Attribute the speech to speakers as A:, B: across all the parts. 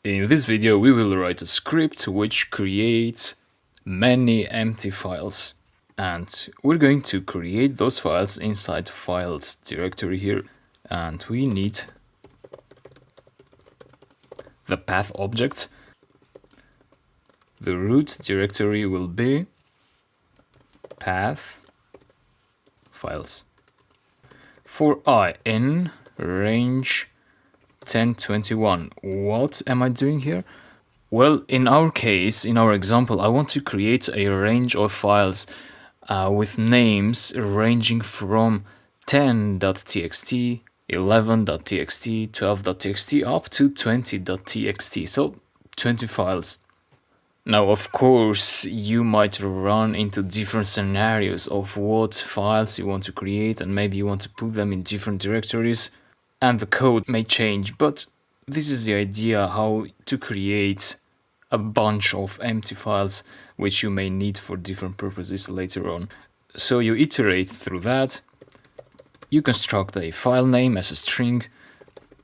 A: In this video, we will write a script which creates many empty files. And we're going to create those files inside files directory here. And we need the path object. The root directory will be path files. For I in range 1021, what am I doing here? Well, in our case, in our example, I want to create a range of files with names ranging from 10.txt, 11.txt, 12.txt up to 20.txt, so 20 files. Now, of course, you might run into different scenarios of what files you want to create, and maybe you want to put them in different directories, and the code may change, but this is the idea how to create a bunch of empty files which you may need for different purposes later on. So you iterate through that. You construct a file name as a string,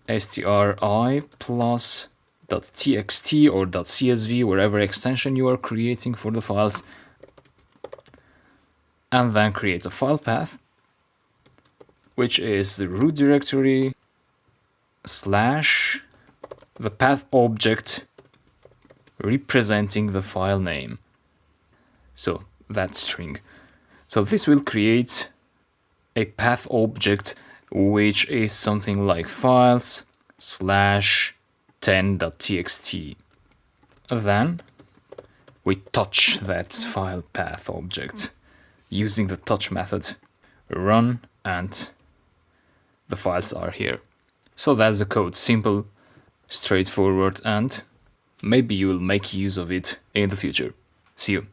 A: stri plus .txt or .csv, whatever extension you are creating for the files, and then create a file path, which is the root directory slash the path object representing the file name. So that string. So this will create a path object which is something like files slash 10.txt. Then we touch that file path object using the touch method, run, and the files are here. So that's the code, simple, straightforward, and maybe you will make use of it in the future. See you.